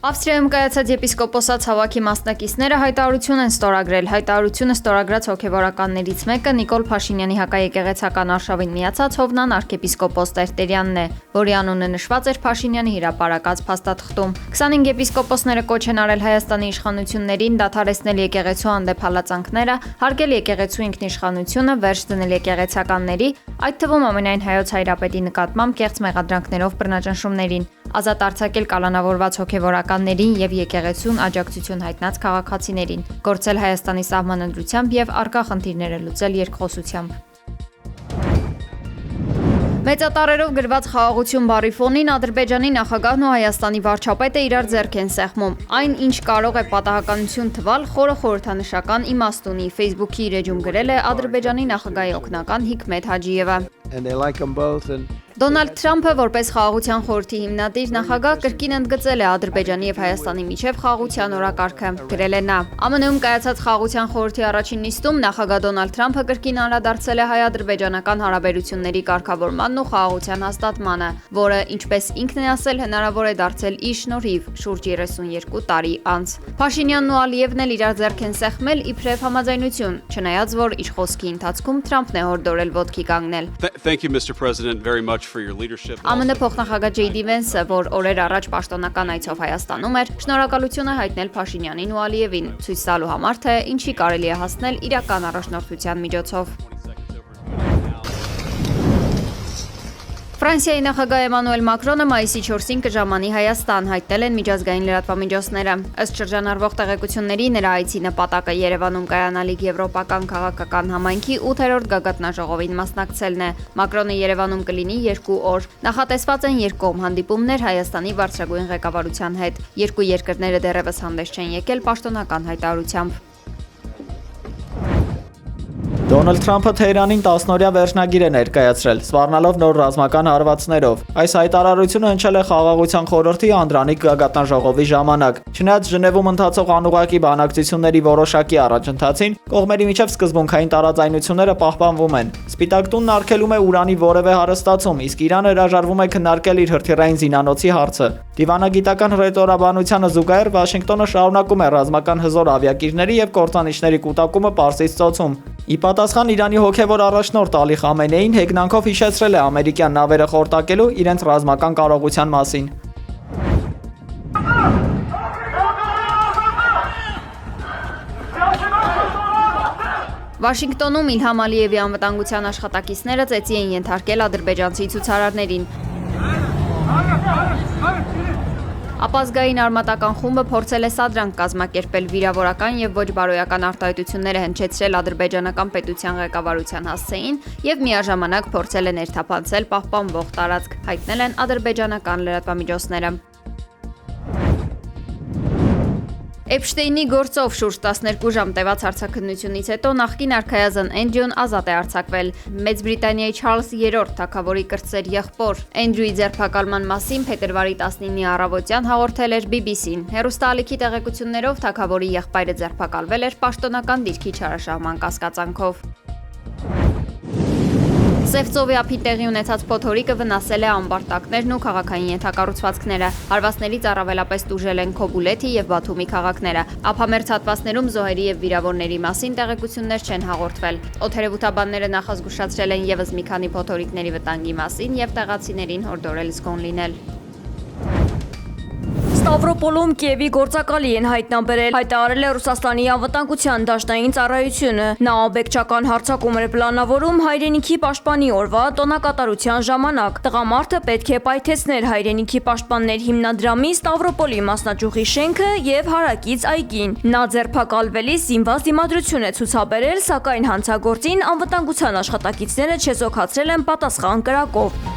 Ավստրիայում կայացած եպիսկոպոսած հավաքի մասնակիցները հայտարարություն են ստորագրել։ Հայտարարությունը ստորագրած հոգևորականներից մեկը Նիկոլ Փաշինյանի հակաեկեղեցական արշավին միացած Հովնան arczepiskopos Տերտերյանն է, որի անունը նշված էր Փաշինյանի հրապարակած փաստաթղթում։ 25 եպիսկոպոսները կոչ են արել Հայաստանի իշխանություններին դադարեցնել եկեղեցու հանդեպ հալածանքները, հարգել եկեղեցու ինքնիշխանությունը, վերջ դնել եկեղեցականների, այդ թվում ամենայն հայոց հայրապետի նկատմամբ կեղծ մեղադրանքներով բռնաճնշումներին, ազատ արձակել կալանավորված հոգևորականներին եւ եկեղեցուն աջակցություն հայտնած քաղաքացիներին, գործել Հայաստանի սահմանադրությամբ եւ առկա խնդիրները լուծել երկխոսությամբ։ Մեծատառերով գրված խաղաղություն բառի ֆոնին Ադրբեջանի նախագահն ու Հայաստանի վարչապետը իրար ձեռք են սեղմում։ Այն, ինչ կարող է պատահականություն թվալ, խորը խորհրդանշական իմաստ ունի, Facebook-ի իր էջում գրել է Ադրբեջանի նախագահի օգնական Հիկմետ Հաջիևը։ Դոնալդ Թրամփը որպես խաղաղության խորհրդի հիմնադիր նախագահ կրկին ընդգծել է Ադրբեջանի եւ Հայաստանի միջև խաղաղության օրակարգը, գրել է նա։ ԱՄՆ-ում կայացած խաղաղության խորհրդի առաջին նիստում նախագահ Դոնալդ Թրամփը կրկին անդրադարձել է հայ-ադրբեջանական հարաբերությունների կարգավորմանն ու խաղաղության հաստատմանը, որը, ինչպես ինքն է ասել, հնարավոր է դարձել իր շնորհիվ շուրջ 32 տարի անց։ Փաշինյանն ու Ալիևն էլ իրար ձեռք են սեղմել իբրև համաձայնություն, չնայած որ իր խոսքի ընթացքում Թրամփն է հորդորել ոտքի կանգնել։ Thank you, Mr. President, very much for your leadership. ԱՄՆ փոխնախագահ Ջեյդի Վենսը, որ օրեր առաջ պաշտոնական այցով Հայաստանում էր, շնորհակալություն է հայտնել Փաշինյանին ու Ալիևին, ցույց տալու համար, թե ինչի կարելի է հասնել իրական առաջնորդության միջոցով։ Ֆրանսիայի նախագահ Էմանուել Մակրոնը մայիսի 4-ին կժամանի Հայաստան, հայտնել են միջազգային լրատվամիջոցները։ Ըստ շրջանառվող տեղեկությունների, նրա այցի նպատակը Երևանում կայանալիք եվրոպական քաղաքական համայնքի 8-րդ գագաթնաժողովին մասնակցելն է։ Մակրոնը Երևանում կլինի 2 օր։ Նախատեսված են երկկողմ հանդիպումներ Հայաստանի բարձրագույն ղեկավարության հետ։ Երկու երկրները դեռևս հանդես չեն եկել պաշտոնական հայտարարությամբ։ Դոնալդ Թրամփը Թեհրանին 10-օրյա վերջնագիր է ներկայացրել, սպառնալով նոր ռազմական հարվածներով։ Այս հայտարարությունը հնչել է խաղաղության խորհրդի անդրանիկ գագաթնաժողովի ժամանակ։ Չնայած Ժնևում ընթացող անուղղակի բանակցությունների որոշակի առաջընթացին, կողմերի միջև սկզբունքային տարաձայնությունները պահպանվում են։ Սպիտակ տունն արգելում է ուրանի որևէ հարստացում, իսկ Իրանը հրաժարվում է քննարկել իր հրթիռային զինանոցի հարցը։ Դիվանագիտական ռետորաբանությանը զուգահեռ Վաշինգտոնը շարունակում է ռազմական հզոր ավիակիրների եւ կործանիչների կուտակումը Պարսից ծոցում։ Ի պատասխան Իրանի հոգևոր առաջնորդ Ալի Խամենեին հեգնանքով հիշեցրել է ամերիկյան նավերը խորտակելու իրենց ռազմական կարողության մասին։ Վաշինգտոնում Իլհամ Ալիևի անվտանգության աշխատակիցները ծեծի են ենթարկել ադրբեջանցի ցուցարարներին։ Ապազգային արմատական խումբը փորձել է սադրանք կազմակերպել, վիրավորական եւ ոչ բարոյական արտահայտությունները հնչեցրել ադրբեջանական պետության ղեկավարության հասցեին եւ միաժամանակ փորձել է ներթափանցել պահպանվող տարածք, հայտնել են ադրբեջանական լրատվամիջոցները։ Էփշտեյնի գործով շուրջ 12 ժամ տևած հարցաքննությունից հետո նախկին արքայազն Էնդրյուն ազատ է արձակվել։ Մեծ Բրիտանիայի Չարլզ III թագավորի կրտսեր եղբոր Էնդրյուի ձերբակալման մասին փետրվարի 19-ի առավոտյան հաղորդել էր BBC-ն։ Հեռուստաալիքի տեղեկություններով թագավորի եղբայրը ձերբակալվել էր պաշտոնական դիրքի չարաշահման կասկածանքով։ Սևծովի ափին տեղի ունեցած փոթորիկը վնասել է ամբարտակներն ու քաղաքային ենթակառուցվածքները։ Հարվածներից առավելապես տուժել են Քոբուլեթի եւ Բաթումի քաղաքները։ Ափամերձ հատվածներում զոհերի եւ վիրավորների մասին տեղեկություններ չեն հաղորդվել։ Օդերևութաբանները նախազգուշացրել են եւս մի քանի փոթորիկների վտանգի մասին եւ տեղացիներին հորդորել զգոն լինել։ Ստավրոպոլում Կիևի գործակալի են հայտնաբերել, հայտարարել է Ռուսաստանի անվտանգության դաշնային ծառայությունը։ Նա աբեկչական հարձակում էր պլանավորում հայրենիքի պաշտպանի օրվա տոնակատարության ժամանակ։ Տղամարդը պետք է պայթեցներ հայրենիքի պաշտպաններ հիմնադրամի Ստավրոպոլի մասնաճյուղի շենքը եւ հարակից այգին։ Նա ձերբակալվելիս զինված դիմադրություն է ցուցաբերել, սակայն հանցագործին անվտանգության աշխատակիցները չեզոքացրել են պատասխան կրակով։